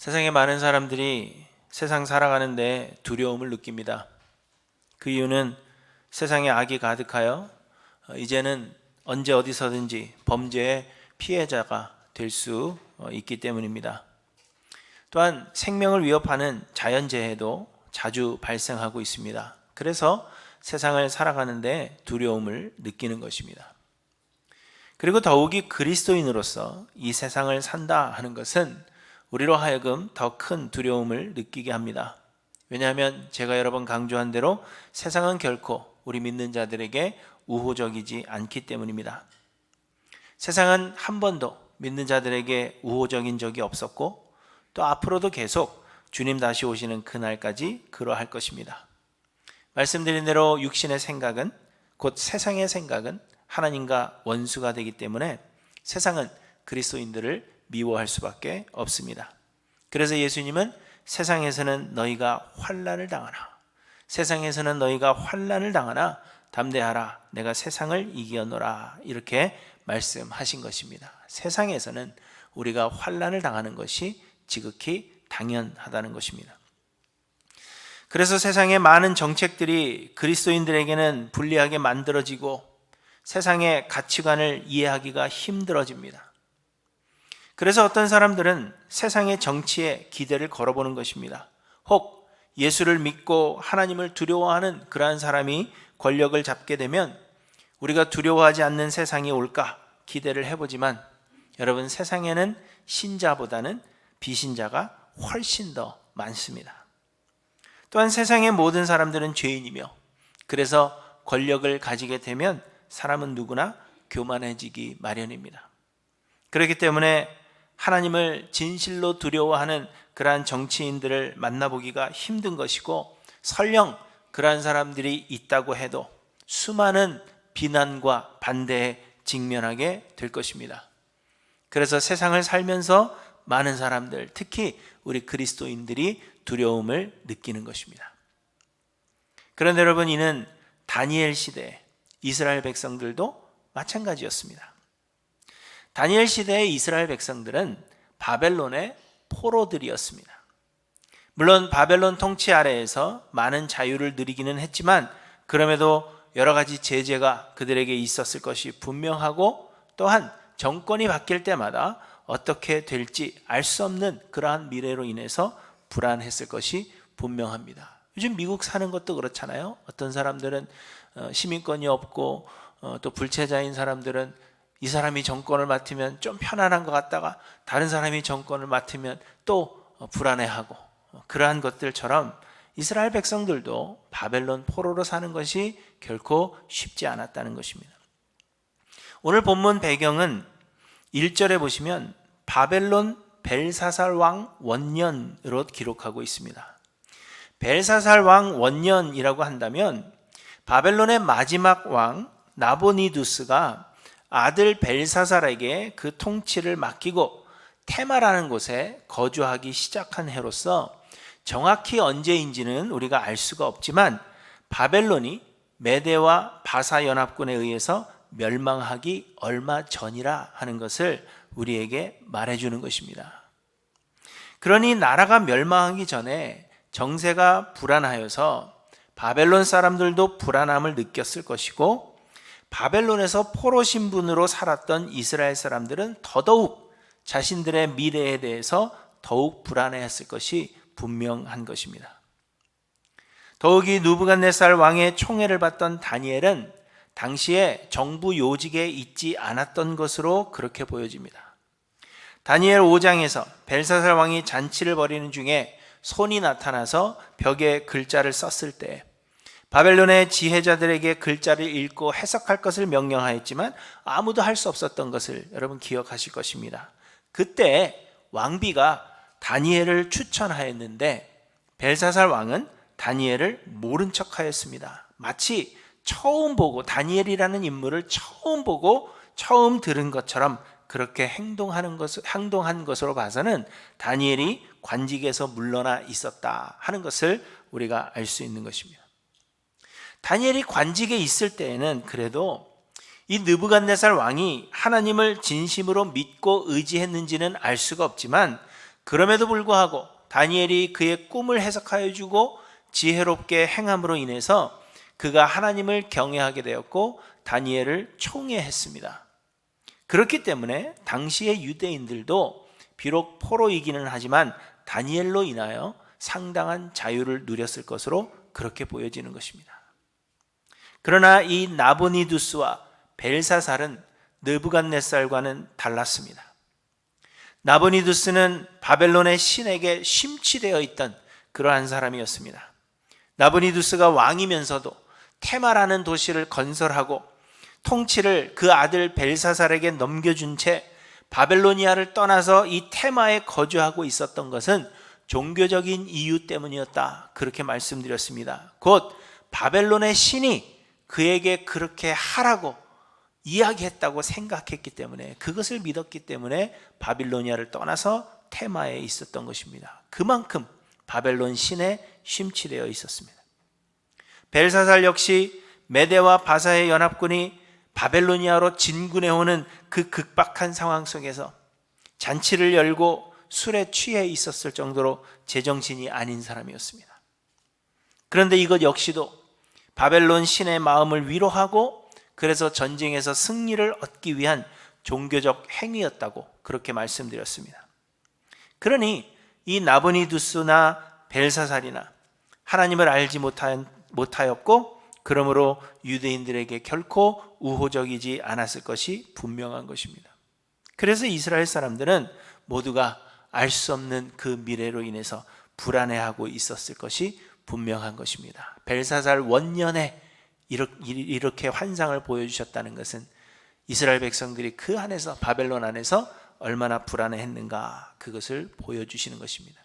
세상에 많은 사람들이 세상 살아가는데 두려움을 느낍니다. 그 이유는 세상에 악이 가득하여 이제는 언제 어디서든지 범죄의 피해자가 될 수 있기 때문입니다. 또한 생명을 위협하는 자연재해도 자주 발생하고 있습니다. 그래서 세상을 살아가는데 두려움을 느끼는 것입니다. 그리고 더욱이 그리스도인으로서 이 세상을 산다 하는 것은 우리로 하여금 더 큰 두려움을 느끼게 합니다. 왜냐하면 제가 여러 번 강조한 대로 세상은 결코 우리 믿는 자들에게 우호적이지 않기 때문입니다. 세상은 한 번도 믿는 자들에게 우호적인 적이 없었고 또 앞으로도 계속 주님 다시 오시는 그날까지 그러할 것입니다. 말씀드린 대로 육신의 생각은, 곧 세상의 생각은 하나님과 원수가 되기 때문에 세상은 그리스도인들을 미워할 수밖에 없습니다. 그래서 예수님은 세상에서는 너희가 환난을 당하나, 세상에서는 너희가 환난을 당하나 담대하라, 내가 세상을 이기었노라, 이렇게 말씀하신 것입니다. 세상에서는 우리가 환난을 당하는 것이 지극히 당연하다는 것입니다. 그래서 세상의 많은 정책들이 그리스도인들에게는 불리하게 만들어지고 세상의 가치관을 이해하기가 힘들어집니다. 그래서 어떤 사람들은 세상의 정치에 기대를 걸어보는 것입니다. 혹 예수를 믿고 하나님을 두려워하는 그러한 사람이 권력을 잡게 되면 우리가 두려워하지 않는 세상이 올까 기대를 해보지만, 여러분, 세상에는 신자보다는 비신자가 훨씬 더 많습니다. 또한 세상의 모든 사람들은 죄인이며, 그래서 권력을 가지게 되면 사람은 누구나 교만해지기 마련입니다. 그렇기 때문에 하나님을 진실로 두려워하는 그러한 정치인들을 만나보기가 힘든 것이고, 설령 그러한 사람들이 있다고 해도 수많은 비난과 반대에 직면하게 될 것입니다. 그래서 세상을 살면서 많은 사람들, 특히 우리 그리스도인들이 두려움을 느끼는 것입니다. 그런데 여러분, 이는 다니엘 시대 이스라엘 백성들도 마찬가지였습니다. 다니엘 시대의 이스라엘 백성들은 바벨론의 포로들이었습니다. 물론 바벨론 통치 아래에서 많은 자유를 누리기는 했지만 그럼에도 여러 가지 제재가 그들에게 있었을 것이 분명하고, 또한 정권이 바뀔 때마다 어떻게 될지 알 수 없는 그러한 미래로 인해서 불안했을 것이 분명합니다. 요즘 미국 사는 것도 그렇잖아요. 어떤 사람들은 시민권이 없고 또 불체자인 사람들은 이 사람이 정권을 맡으면 좀 편안한 것 같다가 다른 사람이 정권을 맡으면 또 불안해하고, 그러한 것들처럼 이스라엘 백성들도 바벨론 포로로 사는 것이 결코 쉽지 않았다는 것입니다. 오늘 본문 배경은 1절에 보시면 바벨론 벨사살 왕 원년으로 기록하고 있습니다. 벨사살 왕 원년이라고 한다면 바벨론의 마지막 왕 나보니두스가 아들 벨사살에게 그 통치를 맡기고 테마라는 곳에 거주하기 시작한 해로서 정확히 언제인지는 우리가 알 수가 없지만 바벨론이 메대와 바사 연합군에 의해서 멸망하기 얼마 전이라 하는 것을 우리에게 말해주는 것입니다. 그러니 나라가 멸망하기 전에 정세가 불안하여서 바벨론 사람들도 불안함을 느꼈을 것이고, 바벨론에서 포로 신분으로 살았던 이스라엘 사람들은 더더욱 자신들의 미래에 대해서 더욱 불안해했을 것이 분명한 것입니다. 더욱이 느부갓네살 왕의 총애를 받던 다니엘은 당시에 정부 요직에 있지 않았던 것으로 그렇게 보여집니다. 다니엘 5장에서 벨사살 왕이 잔치를 벌이는 중에 손이 나타나서 벽에 글자를 썼을 때 바벨론의 지혜자들에게 글자를 읽고 해석할 것을 명령하였지만 아무도 할 수 없었던 것을 여러분 기억하실 것입니다. 그때 왕비가 다니엘을 추천하였는데 벨사살 왕은 다니엘을 모른 척하였습니다. 마치 처음 보고, 다니엘이라는 인물을 처음 보고 처음 들은 것처럼 그렇게 행동한 것으로 봐서는 다니엘이 관직에서 물러나 있었다 하는 것을 우리가 알 수 있는 것입니다. 다니엘이 관직에 있을 때에는 그래도 이 느부갓네살 왕이 하나님을 진심으로 믿고 의지했는지는 알 수가 없지만 그럼에도 불구하고 다니엘이 그의 꿈을 해석하여 주고 지혜롭게 행함으로 인해서 그가 하나님을 경외하게 되었고 다니엘을 총애했습니다. 그렇기 때문에 당시의 유대인들도 비록 포로이기는 하지만 다니엘로 인하여 상당한 자유를 누렸을 것으로 그렇게 보여지는 것입니다. 그러나 이 나보니두스와 벨사살은 느부갓네살과는 달랐습니다. 나보니두스는 바벨론의 신에게 심취되어 있던 그러한 사람이었습니다. 나보니두스가 왕이면서도 테마라는 도시를 건설하고 통치를 그 아들 벨사살에게 넘겨준 채 바벨로니아를 떠나서 이 테마에 거주하고 있었던 것은 종교적인 이유 때문이었다. 그렇게 말씀드렸습니다. 곧 바벨론의 신이 그에게 그렇게 하라고 이야기했다고 생각했기 때문에, 그것을 믿었기 때문에 바빌로니아를 떠나서 테마에 있었던 것입니다. 그만큼 바벨론 신에 심취되어 있었습니다. 벨사살 역시 메대와 바사의 연합군이 바벨로니아로 진군해오는 그 극박한 상황 속에서 잔치를 열고 술에 취해 있었을 정도로 제정신이 아닌 사람이었습니다. 그런데 이것 역시도 바벨론 신의 마음을 위로하고 그래서 전쟁에서 승리를 얻기 위한 종교적 행위였다고 그렇게 말씀드렸습니다. 그러니 이 나보니두스나 벨사살이나 하나님을 알지 못하였고 그러므로 유대인들에게 결코 우호적이지 않았을 것이 분명한 것입니다. 그래서 이스라엘 사람들은 모두가 알 수 없는 그 미래로 인해서 불안해하고 있었을 것이 분명한 것입니다. 벨사살 원년에 이렇게 환상을 보여주셨다는 것은 이스라엘 백성들이 그 안에서, 바벨론 안에서 얼마나 불안해했는가, 그것을 보여주시는 것입니다.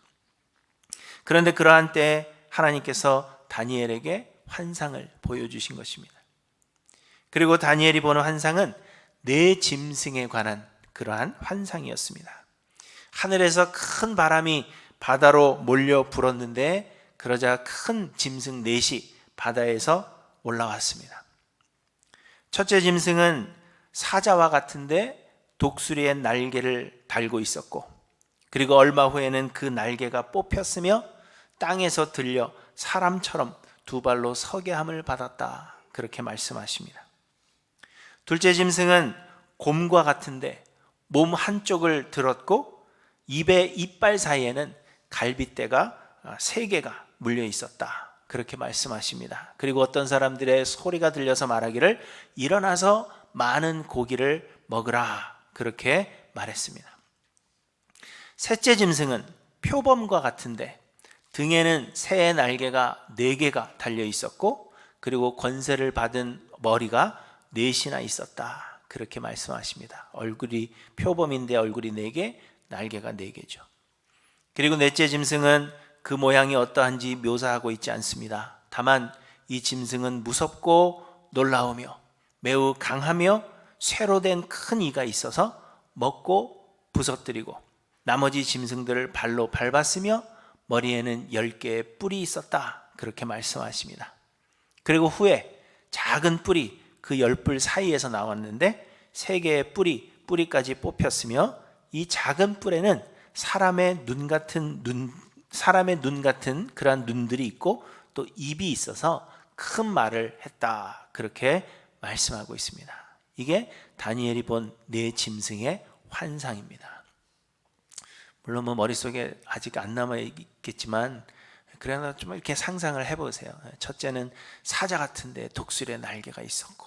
그런데 그러한 때에 하나님께서 다니엘에게 환상을 보여주신 것입니다. 그리고 다니엘이 보는 환상은 네 짐승에 관한 그러한 환상이었습니다. 하늘에서 큰 바람이 바다로 몰려 불었는데 그러자 큰 짐승 넷이 바다에서 올라왔습니다. 첫째 짐승은 사자와 같은데 독수리의 날개를 달고 있었고, 그리고 얼마 후에는 그 날개가 뽑혔으며 땅에서 들려 사람처럼 두 발로 서게 함을 받았다. 그렇게 말씀하십니다. 둘째 짐승은 곰과 같은데 몸 한쪽을 들었고 입의 이빨 사이에는 갈빗대가 3개가 물려 있었다. 그렇게 말씀하십니다. 그리고 어떤 사람들의 소리가 들려서 말하기를 일어나서 많은 고기를 먹으라. 그렇게 말했습니다. 셋째 짐승은 표범과 같은데 등에는 새의 날개가 4개가 달려 있었고 그리고 권세를 받은 머리가 4이나 있었다. 그렇게 말씀하십니다. 얼굴이 표범인데 얼굴이 4개, 날개가 4개죠. 그리고 넷째 짐승은 그 모양이 어떠한지 묘사하고 있지 않습니다. 다만 이 짐승은 무섭고 놀라우며 매우 강하며 쇠로 된 큰 이가 있어서 먹고 부서뜨리고 나머지 짐승들을 발로 밟았으며 머리에는 10개의 뿔이 있었다. 그렇게 말씀하십니다. 그리고 후에 작은 뿔이 그 10뿔 사이에서 나왔는데 3개의 뿌리까지 뽑혔으며 이 작은 뿔에는 사람의 눈 같은 그러한 눈들이 있고 또 입이 있어서 큰 말을 했다. 그렇게 말씀하고 있습니다. 이게 다니엘이 본 네 짐승의 환상입니다. 물론 머릿속에 아직 안 남아 있겠지만 그러나 좀 이렇게 상상을 해보세요. 첫째는 사자 같은데 독수리의 날개가 있었고,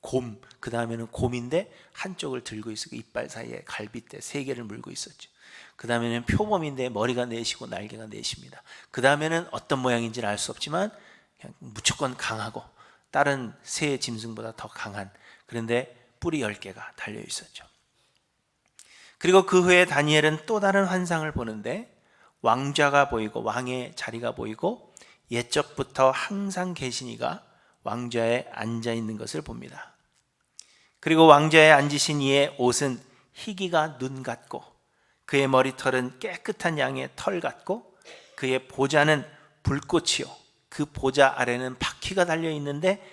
곰, 그 다음에는 곰인데 한쪽을 들고 있었고 이빨 사이에 갈빗대 3개를 물고 있었죠. 그 다음에는 표범인데 머리가 4시고 날개가 4입니다. 그 다음에는 어떤 모양인지는 알 수 없지만 그냥 무조건 강하고 다른 새 짐승보다 더 강한, 그런데 뿔이 10개가 달려 있었죠. 그리고 그 후에 다니엘은 또 다른 환상을 보는데 왕좌가 보이고 왕의 자리가 보이고 옛적부터 항상 계신 이가 왕좌에 앉아 있는 것을 봅니다. 그리고 왕좌에 앉으신 이의 옷은 희기가 눈 같고 그의 머리털은 깨끗한 양의 털 같고 그의 보좌는 불꽃이요 그 보좌 아래는 바퀴가 달려 있는데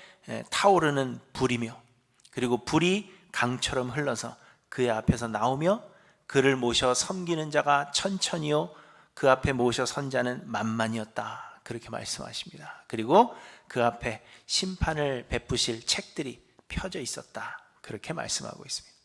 타오르는 불이며 그리고 불이 강처럼 흘러서 그의 앞에서 나오며 그를 모셔 섬기는 자가 천천히요 그 앞에 모셔 선 자는 만만이었다. 그렇게 말씀하십니다. 그리고 그 앞에 심판을 베푸실 책들이 펴져 있었다. 그렇게 말씀하고 있습니다.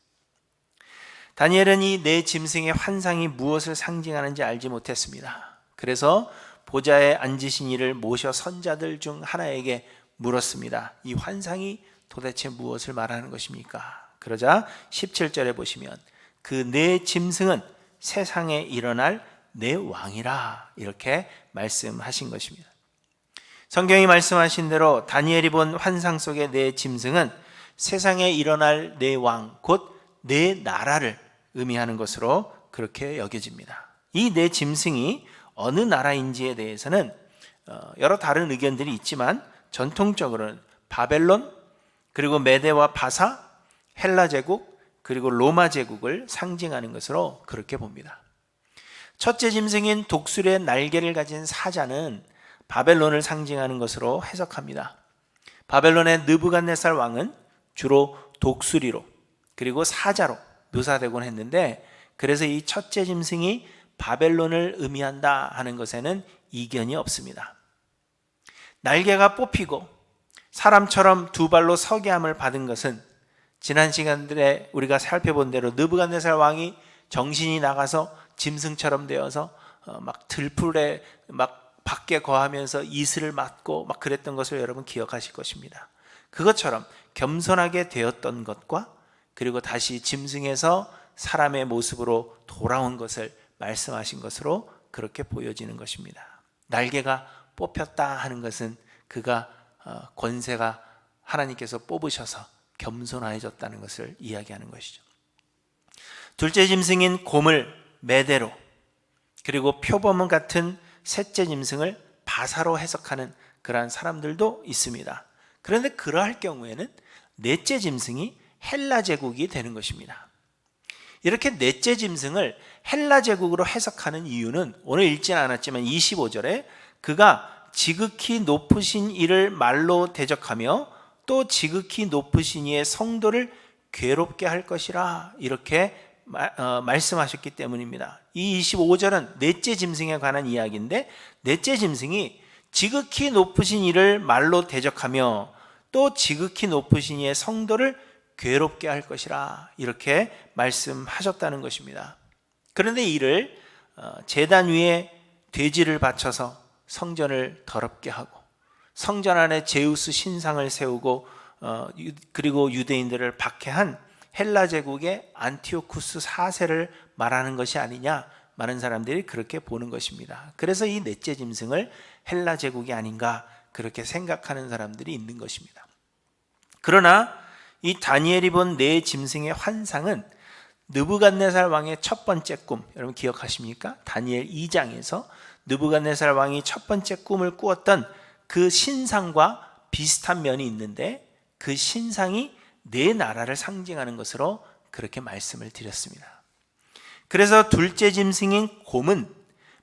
다니엘은 이 네 짐승의 환상이 무엇을 상징하는지 알지 못했습니다. 그래서 보좌에 앉으신 이를 모셔 선자들 중 하나에게 물었습니다. 이 환상이 도대체 무엇을 말하는 것입니까? 그러자 17절에 보시면 그 네 짐승은 세상에 일어날 네 왕이라 이렇게 말씀하신 것입니다. 성경이 말씀하신 대로 다니엘이 본 환상 속의 네 짐승은 세상에 일어날 네 왕, 곧 네 나라를 의미하는 것으로 그렇게 여겨집니다. 이 네 짐승이 어느 나라인지에 대해서는 여러 다른 의견들이 있지만 전통적으로는 바벨론, 그리고 메대와 바사, 헬라 제국, 그리고 로마 제국을 상징하는 것으로 그렇게 봅니다. 첫째 짐승인 독수리의 날개를 가진 사자는 바벨론을 상징하는 것으로 해석합니다. 바벨론의 느부갓네살 왕은 주로 독수리로 그리고 사자로 묘사되곤 했는데, 그래서 이 첫째 짐승이 바벨론을 의미한다 하는 것에는 이견이 없습니다. 날개가 뽑히고 사람처럼 두 발로 서게 함을 받은 것은 지난 시간들에 우리가 살펴본 대로 느부갓네살 왕이 정신이 나가서 짐승처럼 되어서 막 들풀에 막 밖에 거하면서 이슬을 맞고 막 그랬던 것을 여러분 기억하실 것입니다. 그것처럼 겸손하게 되었던 것과 그리고 다시 짐승에서 사람의 모습으로 돌아온 것을 말씀하신 것으로 그렇게 보여지는 것입니다. 날개가 뽑혔다 하는 것은 그가 권세가 하나님께서 뽑으셔서 겸손해졌다는 것을 이야기하는 것이죠. 둘째 짐승인 곰을 메대로, 그리고 표범 같은 셋째 짐승을 바사로 해석하는 그러한 사람들도 있습니다. 그런데 그러할 경우에는 넷째 짐승이 헬라 제국이 되는 것입니다. 이렇게 넷째 짐승을 헬라 제국으로 해석하는 이유는 오늘 읽지는 않았지만 25절에 그가 지극히 높으신 이를 말로 대적하며 또 지극히 높으신 이의 성도를 괴롭게 할 것이라 이렇게 말씀하셨기 때문입니다. 이 25절은 넷째 짐승에 관한 이야기인데, 넷째 짐승이 지극히 높으신 이를 말로 대적하며 또 지극히 높으신 이의 성도를 괴롭게 할 것이라 이렇게 말씀하셨다는 것입니다. 그런데 이를 제단 위에 돼지를 바쳐서 성전을 더럽게 하고 성전 안에 제우스 신상을 세우고 그리고 유대인들을 박해한 헬라 제국의 안티오쿠스 4세를 말하는 것이 아니냐, 많은 사람들이 그렇게 보는 것입니다. 그래서 이 넷째 짐승을 헬라 제국이 아닌가 그렇게 생각하는 사람들이 있는 것입니다. 그러나 이 다니엘이 본 네 짐승의 환상은 느부갓네살 왕의 첫 번째 꿈, 여러분 기억하십니까? 다니엘 2장에서 느부갓네살 왕이 첫 번째 꿈을 꾸었던 그 신상과 비슷한 면이 있는데, 그 신상이 네 나라를 상징하는 것으로 그렇게 말씀을 드렸습니다. 그래서 둘째 짐승인 곰은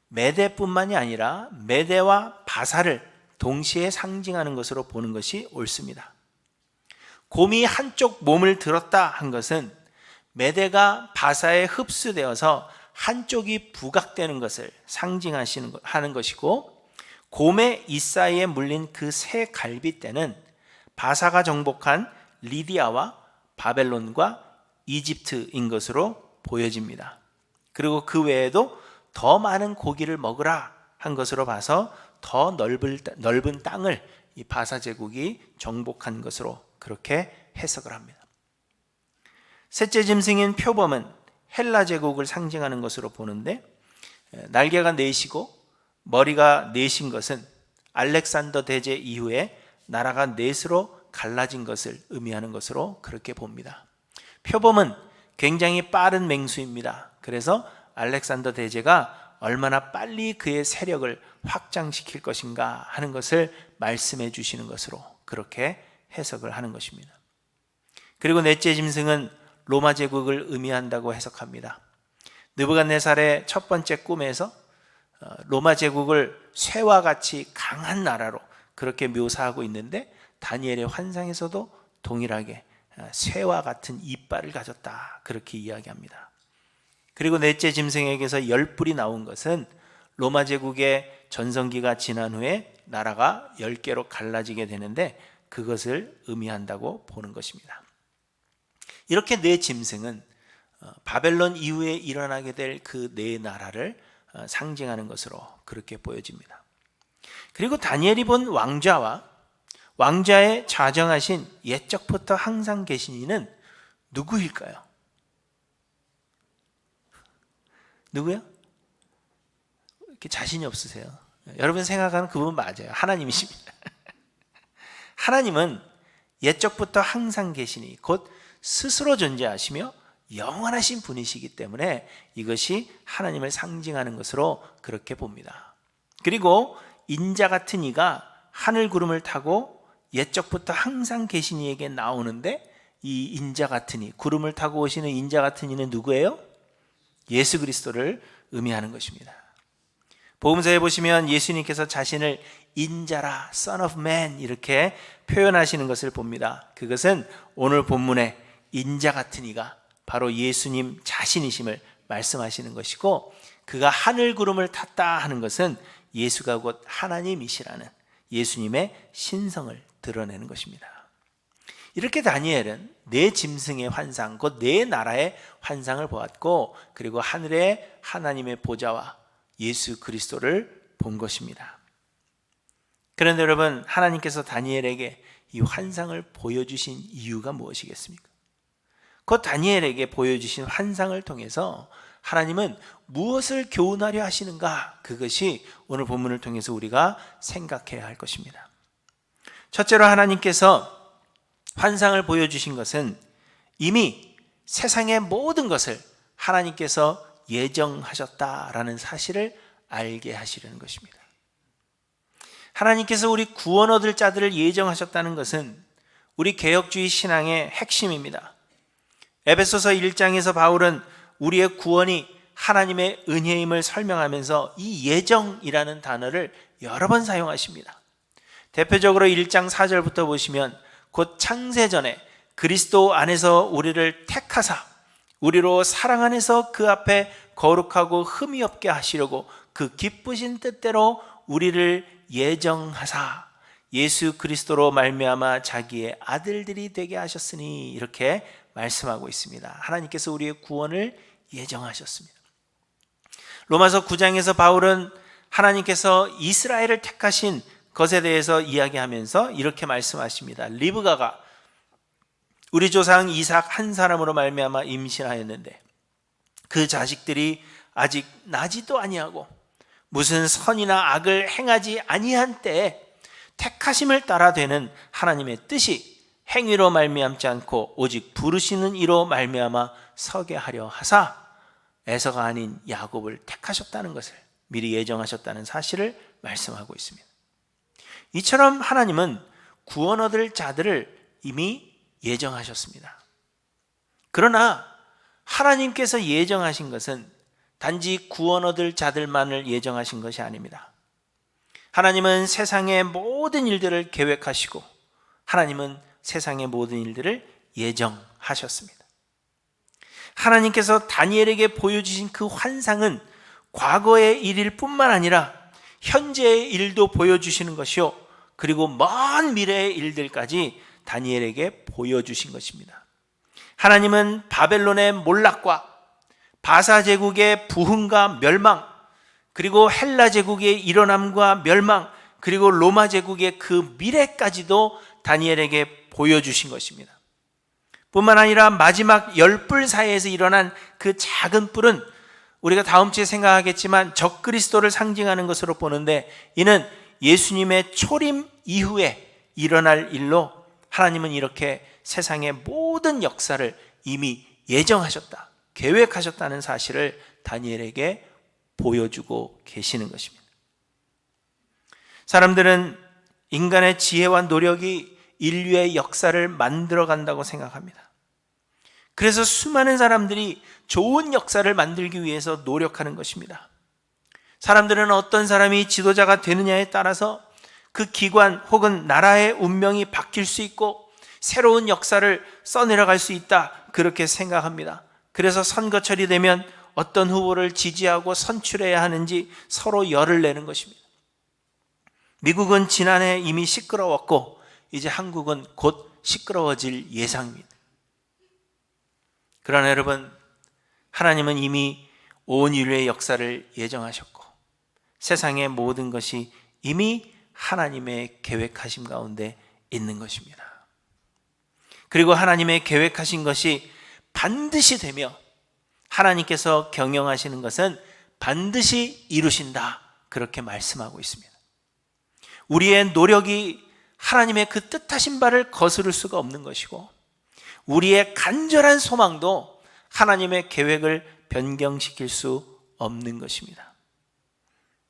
메대뿐만이 아니라 메대와 바사를 동시에 상징하는 것으로 보는 것이 옳습니다. 곰이 한쪽 몸을 들었다 한 것은 메대가 바사에 흡수되어서 한쪽이 부각되는 것을 상징하는 것이고, 곰의 이 사이에 물린 그 새 갈빗대는 바사가 정복한 리디아와 바벨론과 이집트인 것으로 보여집니다. 그리고 그 외에도 더 많은 고기를 먹으라 한 것으로 봐서 더 넓은 땅을 이 바사 제국이 정복한 것으로 그렇게 해석을 합니다. 셋째 짐승인 표범은 헬라 제국을 상징하는 것으로 보는데, 날개가 넷이고 머리가 넷인 것은 알렉산더 대제 이후에 나라가 넷으로 갈라진 것을 의미하는 것으로 그렇게 봅니다. 표범은 굉장히 빠른 맹수입니다. 그래서 알렉산더 대제가 얼마나 빨리 그의 세력을 확장시킬 것인가 하는 것을 말씀해 주시는 것으로 그렇게 해석을 하는 것입니다. 그리고 넷째 짐승은 로마 제국을 의미한다고 해석합니다. 느부갓네살의 첫 번째 꿈에서 로마 제국을 쇠와 같이 강한 나라로 그렇게 묘사하고 있는데, 다니엘의 환상에서도 동일하게 쇠와 같은 이빨을 가졌다 그렇게 이야기합니다. 그리고 넷째 짐승에게서 10뿔이 나온 것은 로마 제국의 전성기가 지난 후에 나라가 10개로 갈라지게 되는데 그것을 의미한다고 보는 것입니다. 이렇게 네 짐승은 바벨론 이후에 일어나게 될 그 네 나라를 상징하는 것으로 그렇게 보여집니다. 그리고 다니엘이 본 왕자의 좌정하신 옛적부터 항상 계신 이는 누구일까요? 누구요? 이렇게 자신이 없으세요? 여러분 생각하는 그분 맞아요. 하나님이십니다. 하나님은 옛적부터 항상 계시니 곧 스스로 존재하시며 영원하신 분이시기 때문에 이것이 하나님을 상징하는 것으로 그렇게 봅니다. 그리고 인자 같은 이가 하늘 구름을 타고 옛적부터 항상 계신 이에게 나오는데 이 인자 같은 이, 구름을 타고 오시는 인자 같은 이는 누구예요? 예수 그리스도를 의미하는 것입니다. 복음서에 보시면 예수님께서 자신을 인자라, Son of Man 이렇게 표현하시는 것을 봅니다. 그것은 오늘 본문의 인자 같은 이가 바로 예수님 자신이심을 말씀하시는 것이고, 그가 하늘 구름을 탔다 하는 것은 예수가 곧 하나님이시라는 예수님의 신성을 드러내는 것입니다. 이렇게 다니엘은 네 짐승의 환상, 곧 네 나라의 환상을 보았고, 그리고 하늘의 하나님의 보좌와 예수 그리스도를 본 것입니다. 그런데 여러분, 하나님께서 다니엘에게 이 환상을 보여주신 이유가 무엇이겠습니까? 그 다니엘에게 보여주신 환상을 통해서 하나님은 무엇을 교훈하려 하시는가? 그것이 오늘 본문을 통해서 우리가 생각해야 할 것입니다. 첫째로 하나님께서 환상을 보여주신 것은 이미 세상의 모든 것을 하나님께서 예정하셨다라는 사실을 알게 하시려는 것입니다. 하나님께서 우리 구원 얻을 자들을 예정하셨다는 것은 우리 개혁주의 신앙의 핵심입니다. 에베소서 1장에서 바울은 우리의 구원이 하나님의 은혜임을 설명하면서 이 예정이라는 단어를 여러 번 사용하십니다. 대표적으로 1장 4절부터 보시면 곧 창세전에 그리스도 안에서 우리를 택하사 우리로 사랑 안에서 그 앞에 거룩하고 흠이 없게 하시려고 그 기쁘신 뜻대로 우리를 예정하사 예수 그리스도로 말미암아 자기의 아들들이 되게 하셨으니 이렇게 말씀하고 있습니다. 하나님께서 우리의 구원을 예정하셨습니다. 로마서 9장에서 바울은 하나님께서 이스라엘을 택하신 것에 대해서 이야기하면서 이렇게 말씀하십니다. 리브가가 우리 조상 이삭 한 사람으로 말미암아 임신하였는데 그 자식들이 아직 나지도 아니하고 무슨 선이나 악을 행하지 아니한 때에 택하심을 따라 되는 하나님의 뜻이 행위로 말미암지 않고 오직 부르시는 이로 말미암아 서게 하려 하사 에서가 아닌 야곱을 택하셨다는 것을 미리 예정하셨다는 사실을 말씀하고 있습니다. 이처럼 하나님은 구원 얻을 자들을 이미 예정하셨습니다. 그러나 하나님께서 예정하신 것은 단지 구원 얻을 자들만을 예정하신 것이 아닙니다. 하나님은 세상의 모든 일들을 계획하시고 하나님은 세상의 모든 일들을 예정하셨습니다. 하나님께서 다니엘에게 보여주신 그 환상은 과거의 일일 뿐만 아니라 현재의 일도 보여주시는 것이요, 그리고 먼 미래의 일들까지 다니엘에게 보여주신 것입니다. 하나님은 바벨론의 몰락과 바사 제국의 부흥과 멸망, 그리고 헬라 제국의 일어남과 멸망, 그리고 로마 제국의 그 미래까지도 다니엘에게 보여주신 것입니다. 뿐만 아니라 마지막 10뿔 사이에서 일어난 그 작은 뿔은 우리가 다음 주에 생각하겠지만 적그리스도를 상징하는 것으로 보는데, 이는 예수님의 초림 이후에 일어날 일로 하나님은 이렇게 세상의 모든 역사를 이미 예정하셨다, 계획하셨다는 사실을 다니엘에게 보여주고 계시는 것입니다. 사람들은 인간의 지혜와 노력이 인류의 역사를 만들어 간다고 생각합니다. 그래서 수많은 사람들이 좋은 역사를 만들기 위해서 노력하는 것입니다. 사람들은 어떤 사람이 지도자가 되느냐에 따라서 그 기관 혹은 나라의 운명이 바뀔 수 있고 새로운 역사를 써내려갈 수 있다, 그렇게 생각합니다. 그래서 선거철이 되면 어떤 후보를 지지하고 선출해야 하는지 서로 열을 내는 것입니다. 미국은 지난해 이미 시끄러웠고 이제 한국은 곧 시끄러워질 예상입니다. 그러나 여러분, 하나님은 이미 온 인류의 역사를 예정하셨고 세상의 모든 것이 이미 하나님의 계획하심 가운데 있는 것입니다. 그리고 하나님의 계획하신 것이 반드시 되며 하나님께서 경영하시는 것은 반드시 이루신다, 그렇게 말씀하고 있습니다. 우리의 노력이 하나님의 그 뜻하신 바를 거스를 수가 없는 것이고 우리의 간절한 소망도 하나님의 계획을 변경시킬 수 없는 것입니다.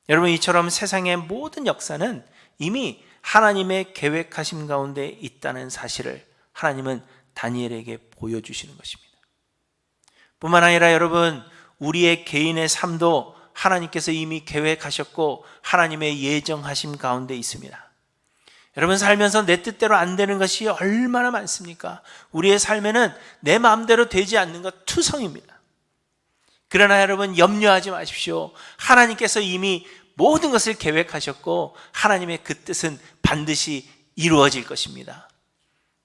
여러분, 이처럼 세상의 모든 역사는 이미 하나님의 계획하심 가운데 있다는 사실을 하나님은 다니엘에게 보여주시는 것입니다. 뿐만 아니라 여러분, 우리의 개인의 삶도 하나님께서 이미 계획하셨고 하나님의 예정하심 가운데 있습니다. 여러분, 살면서 내 뜻대로 안 되는 것이 얼마나 많습니까? 우리의 삶에는 내 마음대로 되지 않는 것 투성입니다. 그러나 여러분, 염려하지 마십시오. 하나님께서 이미 모든 것을 계획하셨고 하나님의 그 뜻은 반드시 이루어질 것입니다.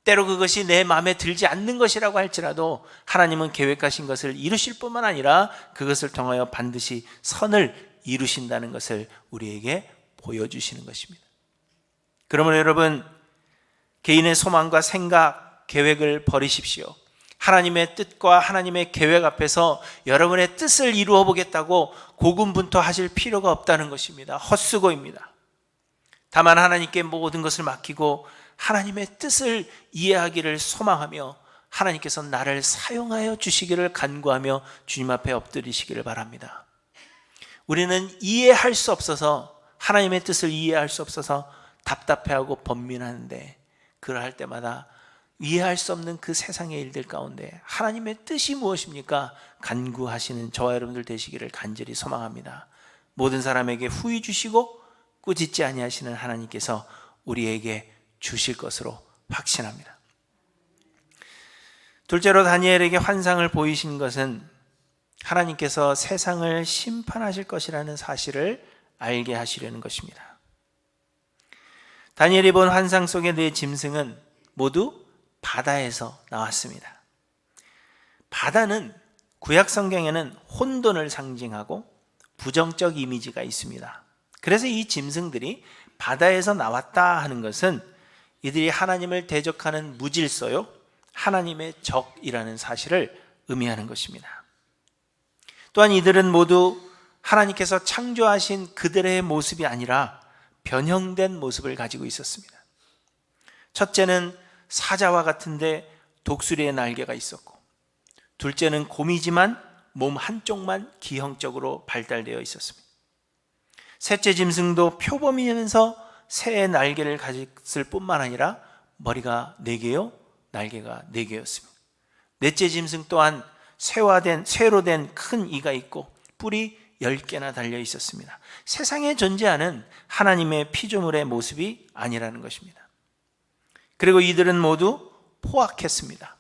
때로 그것이 내 마음에 들지 않는 것이라고 할지라도 하나님은 계획하신 것을 이루실 뿐만 아니라 그것을 통하여 반드시 선을 이루신다는 것을 우리에게 보여주시는 것입니다. 그러므로 여러분, 개인의 소망과 생각, 계획을 버리십시오. 하나님의 뜻과 하나님의 계획 앞에서 여러분의 뜻을 이루어 보겠다고 고군분투하실 필요가 없다는 것입니다. 헛수고입니다. 다만 하나님께 모든 것을 맡기고 하나님의 뜻을 이해하기를 소망하며 하나님께서 나를 사용하여 주시기를 간구하며 주님 앞에 엎드리시기를 바랍니다. 우리는 이해할 수 없어서, 하나님의 뜻을 이해할 수 없어서 답답해하고 번민하는데, 그러할 때마다 이해할 수 없는 그 세상의 일들 가운데 하나님의 뜻이 무엇입니까? 간구하시는 저와 여러분들 되시기를 간절히 소망합니다. 모든 사람에게 후히 주시고 꾸짖지 아니하시는 하나님께서 우리에게 주실 것으로 확신합니다. 둘째로, 다니엘에게 환상을 보이신 것은 하나님께서 세상을 심판하실 것이라는 사실을 알게 하시려는 것입니다. 다니엘이 본 환상 속의 네 짐승은 모두 바다에서 나왔습니다. 바다는 구약 성경에는 혼돈을 상징하고 부정적 이미지가 있습니다. 그래서 이 짐승들이 바다에서 나왔다 하는 것은 이들이 하나님을 대적하는 무질서요, 하나님의 적이라는 사실을 의미하는 것입니다. 또한 이들은 모두 하나님께서 창조하신 그들의 모습이 아니라 변형된 모습을 가지고 있었습니다. 첫째는 사자와 같은데 독수리의 날개가 있었고, 둘째는 곰이지만 몸 한쪽만 기형적으로 발달되어 있었습니다. 셋째 짐승도 표범이면서 새의 날개를 가졌을 뿐만 아니라 머리가 4개요, 날개가 4개였습니다. 넷째 짐승 또한 쇠로 된 큰 이가 있고 뿔이 10개나 달려 있었습니다. 세상에 존재하는 하나님의 피조물의 모습이 아니라는 것입니다. 그리고 이들은 모두 포악했습니다.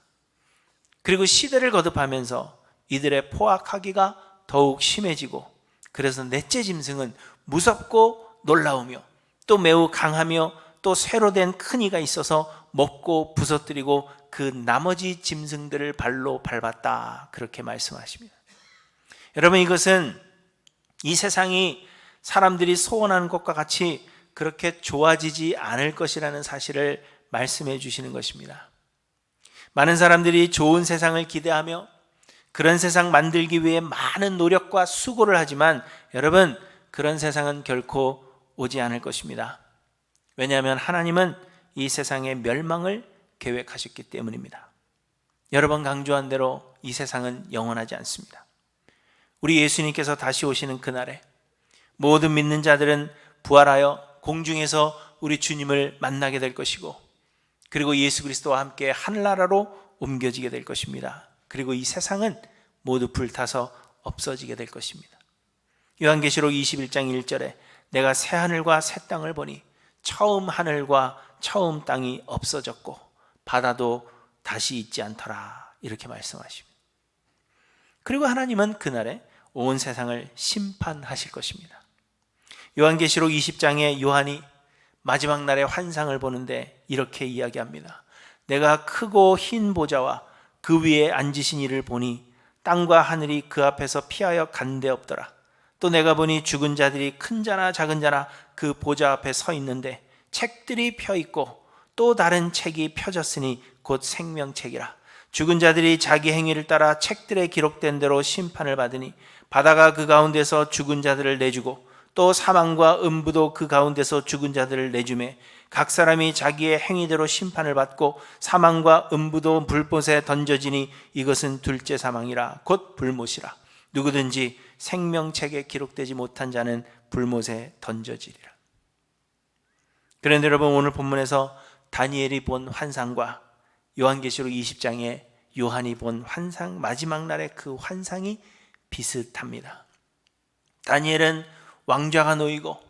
그리고 시대를 거듭하면서 이들의 포악하기가 더욱 심해지고, 그래서 넷째 짐승은 무섭고 놀라우며 또 매우 강하며 또 쇠로 된 큰 이가 있어서 먹고 부서뜨리고 그 나머지 짐승들을 발로 밟았다, 그렇게 말씀하십니다. 여러분, 이것은 이 세상이 사람들이 소원하는 것과 같이 그렇게 좋아지지 않을 것이라는 사실을 말씀해 주시는 것입니다. 많은 사람들이 좋은 세상을 기대하며 그런 세상 만들기 위해 많은 노력과 수고를 하지만 여러분, 그런 세상은 결코 오지 않을 것입니다. 왜냐하면 하나님은 이 세상의 멸망을 계획하셨기 때문입니다. 여러 번 강조한 대로 이 세상은 영원하지 않습니다. 우리 예수님께서 다시 오시는 그날에 모든 믿는 자들은 부활하여 공중에서 우리 주님을 만나게 될 것이고, 그리고 예수 그리스도와 함께 하늘나라로 옮겨지게 될 것입니다. 그리고 이 세상은 모두 불타서 없어지게 될 것입니다. 요한계시록 21장 1절에 내가 새 하늘과 새 땅을 보니 처음 하늘과 처음 땅이 없어졌고 바다도 다시 있지 않더라, 이렇게 말씀하십니다. 그리고 하나님은 그날에 온 세상을 심판하실 것입니다. 요한계시록 20장에 요한이 마지막 날의 환상을 보는데 이렇게 이야기합니다. 내가 크고 흰 보좌와 그 위에 앉으신 이를 보니 땅과 하늘이 그 앞에서 피하여 간데 없더라. 또 내가 보니 죽은 자들이 큰 자나 작은 자나 그 보좌 앞에 서 있는데 책들이 펴 있고 또 다른 책이 펴졌으니 곧 생명책이라. 죽은 자들이 자기 행위를 따라 책들에 기록된 대로 심판을 받으니 바다가 그 가운데서 죽은 자들을 내주고 또 사망과 음부도 그 가운데서 죽은 자들을 내주매 각 사람이 자기의 행위대로 심판을 받고 사망과 음부도 불못에 던져지니 이것은 둘째 사망이라 곧 불못이라. 누구든지 생명책에 기록되지 못한 자는 불못에 던져지리라. 그런데 여러분, 오늘 본문에서 다니엘이 본 환상과 요한계시록 20장에 요한이 본 환상, 마지막 날의 그 환상이 비슷합니다. 다니엘은 왕좌가 놓이고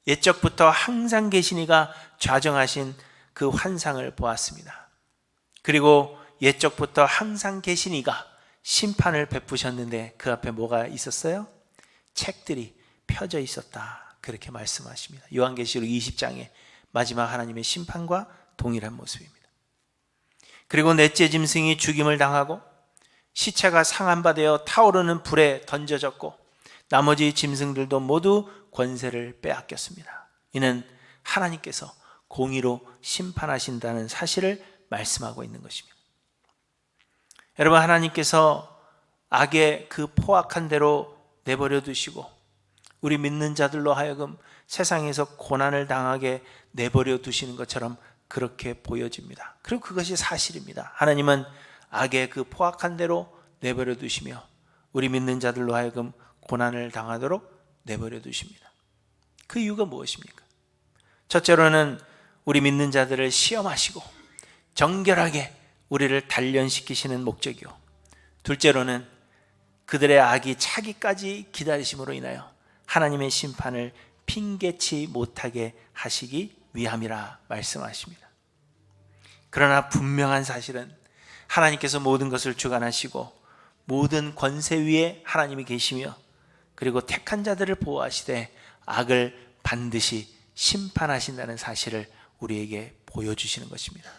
옛적부터 항상 계신 이가 좌정하신 그 환상을 보았습니다. 그리고 옛적부터 항상 계신 이가 심판을 베푸셨는데 그 앞에 뭐가 있었어요? 책들이 펴져 있었다, 그렇게 말씀하십니다. 요한계시록 20장의 마지막 하나님의 심판과 동일한 모습입니다. 그리고 넷째 짐승이 죽임을 당하고 시체가 상한바되어 타오르는 불에 던져졌고 나머지 짐승들도 모두 권세를 빼앗겼습니다. 이는 하나님께서 공의로 심판하신다는 사실을 말씀하고 있는 것입니다. 여러분, 하나님께서 악의 그 포악한 대로 내버려 두시고 우리 믿는 자들로 하여금 세상에서 고난을 당하게 내버려 두시는 것처럼 그렇게 보여집니다. 그리고 그것이 사실입니다. 하나님은 악의 그 포악한 대로 내버려 두시며 우리 믿는 자들로 하여금 고난을 당하도록 내버려 두십니다. 그 이유가 무엇입니까? 첫째로는 우리 믿는 자들을 시험하시고 정결하게 우리를 단련시키시는 목적이요, 둘째로는 그들의 악이 차기까지 기다리심으로 인하여 하나님의 심판을 핑계치 못하게 하시기 위함이라 말씀하십니다. 그러나 분명한 사실은 하나님께서 모든 것을 주관하시고 모든 권세 위에 하나님이 계시며 그리고 택한 자들을 보호하시되 악을 반드시 심판하신다는 사실을 우리에게 보여주시는 것입니다.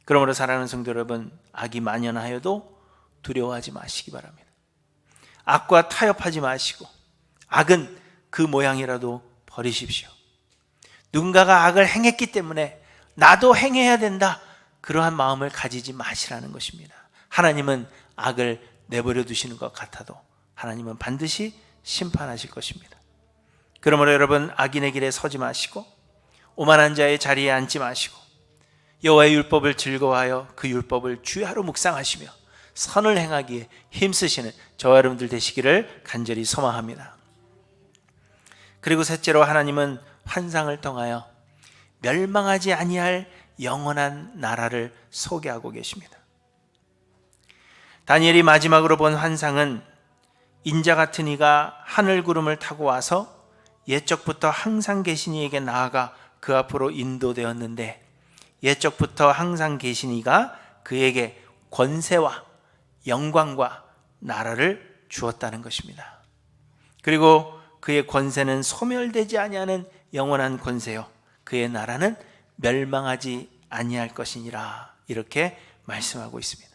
그러므로 사랑하는 성도 여러분, 악이 만연하여도 두려워하지 마시기 바랍니다. 악과 타협하지 마시고 악은 그 모양이라도 버리십시오. 누군가가 악을 행했기 때문에 나도 행해야 된다, 그러한 마음을 가지지 마시라는 것입니다. 하나님은 악을 내버려 두시는 것 같아도 하나님은 반드시 심판하실 것입니다. 그러므로 여러분, 악인의 길에 서지 마시고 오만한 자의 자리에 앉지 마시고 여호와의 율법을 즐거워하여 그 율법을 주야로 묵상하시며 선을 행하기에 힘쓰시는 저와 여러분들 되시기를 간절히 소망합니다. 그리고 셋째로, 하나님은 환상을 통하여 멸망하지 아니할 영원한 나라를 소개하고 계십니다. 다니엘이 마지막으로 본 환상은 인자 같은 이가 하늘 구름을 타고 와서 옛적부터 항상 계신 이에게 나아가 그 앞으로 인도되었는데 옛적부터 항상 계신 이가 그에게 권세와 영광과 나라를 주었다는 것입니다. 그리고 그의 권세는 소멸되지 아니하는 영원한 권세요, 그의 나라는 멸망하지 아니할 것이니라, 이렇게 말씀하고 있습니다.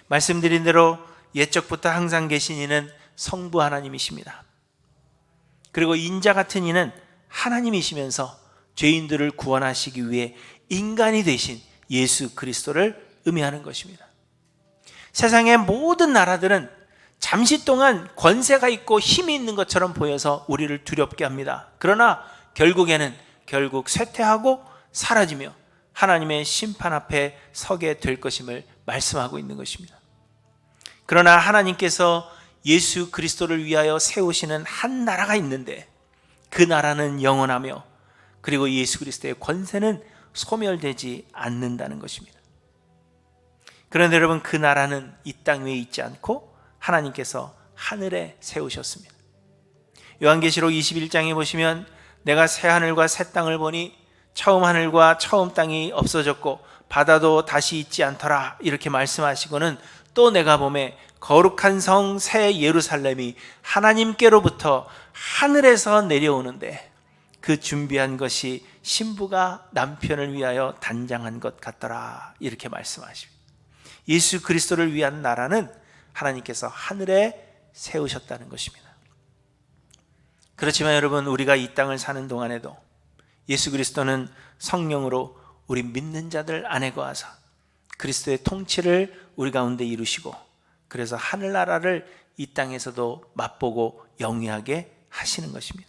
말씀드린 대로 옛적부터 항상 계신 이는 성부 하나님이십니다. 그리고 인자 같은 이는 하나님이시면서 죄인들을 구원하시기 위해 인간이 되신 예수 그리스도를 의미하는 것입니다. 세상의 모든 나라들은 잠시 동안 권세가 있고 힘이 있는 것처럼 보여서 우리를 두렵게 합니다. 그러나 결국에는 쇠퇴하고 사라지며 하나님의 심판 앞에 서게 될 것임을 말씀하고 있는 것입니다. 그러나 하나님께서 예수 그리스도를 위하여 세우시는 한 나라가 있는데 그 나라는 영원하며 그리고 예수 그리스도의 권세는 소멸되지 않는다는 것입니다. 그런데 여러분, 그 나라는 이 땅 위에 있지 않고 하나님께서 하늘에 세우셨습니다. 요한계시록 21장에 보시면 내가 새 하늘과 새 땅을 보니 처음 하늘과 처음 땅이 없어졌고 바다도 다시 있지 않더라, 이렇게 말씀하시고는 또 내가 보매 거룩한 성 새 예루살렘이 하나님께로부터 하늘에서 내려오는데 그 준비한 것이 신부가 남편을 위하여 단장한 것 같더라. 이렇게 말씀하십니다. 예수 그리스도를 위한 나라는 하나님께서 하늘에 세우셨다는 것입니다. 그렇지만 여러분, 우리가 이 땅을 사는 동안에도 예수 그리스도는 성령으로 우리 믿는 자들 안에 거하사 그리스도의 통치를 우리 가운데 이루시고, 그래서 하늘나라를 이 땅에서도 맛보고 영위하게 하시는 것입니다.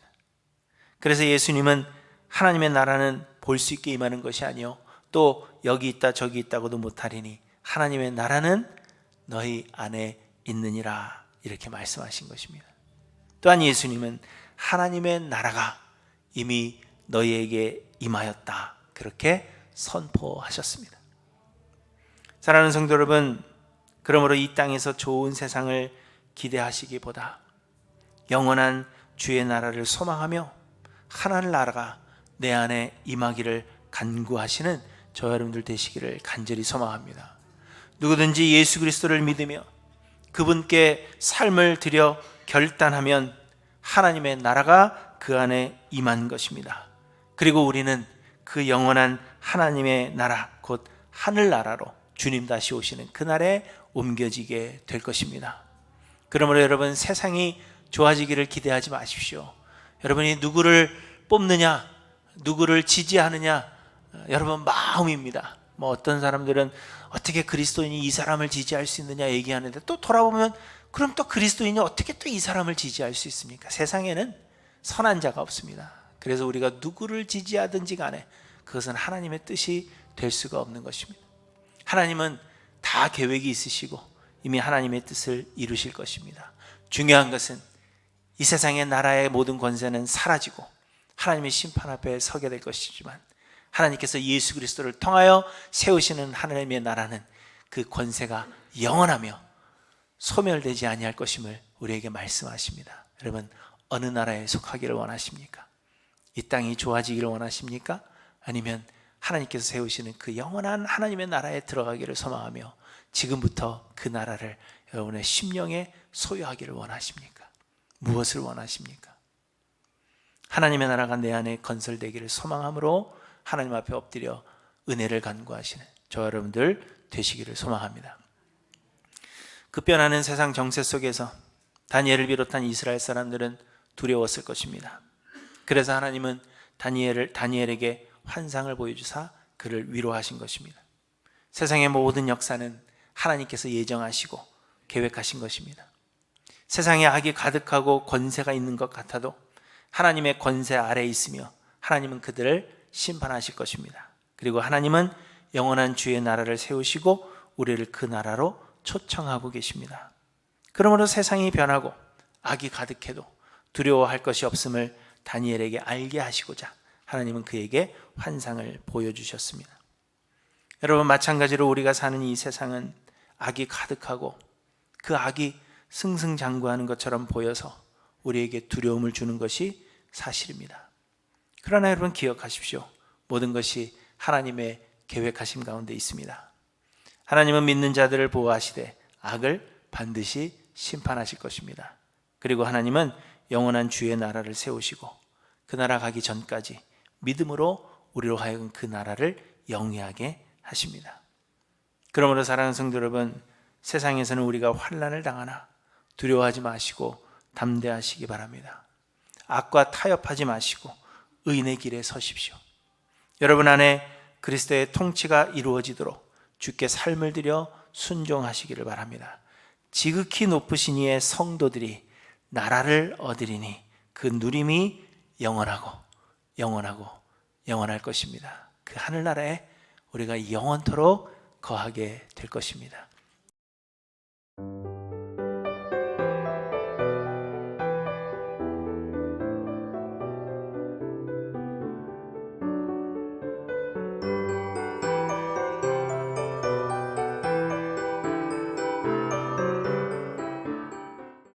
그래서 예수님은 하나님의 나라는 볼 수 있게 임하는 것이 아니요 또 여기 있다 저기 있다고도 못하리니 하나님의 나라는 너희 안에 있느니라, 이렇게 말씀하신 것입니다. 또한 예수님은 하나님의 나라가 이미 너희에게 임하였다, 그렇게 선포하셨습니다. 사랑하는 성도 여러분, 그러므로 이 땅에서 좋은 세상을 기대하시기보다 영원한 주의 나라를 소망하며 하나님 나라가 내 안에 임하기를 간구하시는 저 여러분들 되시기를 간절히 소망합니다. 누구든지 예수 그리스도를 믿으며 그분께 삶을 드려 결단하면 하나님의 나라가 그 안에 임한 것입니다. 그리고 우리는 그 영원한 하나님의 나라, 곧 하늘나라로 주님 다시 오시는 그날에 옮겨지게 될 것입니다. 그러므로 여러분, 세상이 좋아지기를 기대하지 마십시오. 여러분이 누구를 뽑느냐, 누구를 지지하느냐, 여러분 마음입니다. 어떤 사람들은 어떻게 그리스도인이 이 사람을 지지할 수 있느냐 얘기하는데, 또 돌아보면 그럼 또 그리스도인이 어떻게 또 이 사람을 지지할 수 있습니까? 세상에는 선한 자가 없습니다. 그래서 우리가 누구를 지지하든지 간에 그것은 하나님의 뜻이 될 수가 없는 것입니다. 하나님은 다 계획이 있으시고 이미 하나님의 뜻을 이루실 것입니다. 중요한 것은 이 세상의 나라의 모든 권세는 사라지고 하나님의 심판 앞에 서게 될 것이지만, 하나님께서 예수 그리스도를 통하여 세우시는 하나님의 나라는 그 권세가 영원하며 소멸되지 아니할 것임을 우리에게 말씀하십니다. 여러분, 어느 나라에 속하기를 원하십니까? 이 땅이 좋아지기를 원하십니까? 아니면 하나님께서 세우시는 그 영원한 하나님의 나라에 들어가기를 소망하며 지금부터 그 나라를 여러분의 심령에 소유하기를 원하십니까? 무엇을 원하십니까? 하나님의 나라가 내 안에 건설되기를 소망함으로 하나님 앞에 엎드려 은혜를 간구하시는 저 여러분들 되시기를 소망합니다. 급변하는 세상 정세 속에서 다니엘을 비롯한 이스라엘 사람들은 두려웠을 것입니다. 그래서 하나님은 다니엘에게 환상을 보여주사 그를 위로하신 것입니다. 세상의 모든 역사는 하나님께서 예정하시고 계획하신 것입니다. 세상에 악이 가득하고 권세가 있는 것 같아도 하나님의 권세 아래에 있으며 하나님은 그들을 심판하실 것입니다. 그리고 하나님은 영원한 주의 나라를 세우시고 우리를 그 나라로 초청하고 계십니다. 그러므로 세상이 변하고 악이 가득해도 두려워할 것이 없음을 다니엘에게 알게 하시고자 하나님은 그에게 환상을 보여주셨습니다. 여러분, 마찬가지로 우리가 사는 이 세상은 악이 가득하고 그 악이 승승장구하는 것처럼 보여서 우리에게 두려움을 주는 것이 사실입니다. 그러나 여러분 기억하십시오. 모든 것이 하나님의 계획하심 가운데 있습니다. 하나님은 믿는 자들을 보호하시되 악을 반드시 심판하실 것입니다. 그리고 하나님은 영원한 주의 나라를 세우시고 그 나라 가기 전까지 믿음으로 우리로 하여금 그 나라를 영위하게 하십니다. 그러므로 사랑하는 성도 여러분, 세상에서는 우리가 환난을 당하나 두려워하지 마시고 담대하시기 바랍니다. 악과 타협하지 마시고 의인의 길에 서십시오. 여러분 안에 그리스도의 통치가 이루어지도록 주께 삶을 들여 순종하시기를 바랍니다. 지극히 높으신 이의 성도들이 나라를 얻으리니 그 누림이 영원하고 영원하고 영원할 것입니다. 그 하늘나라에 우리가 영원토록 거하게 될 것입니다.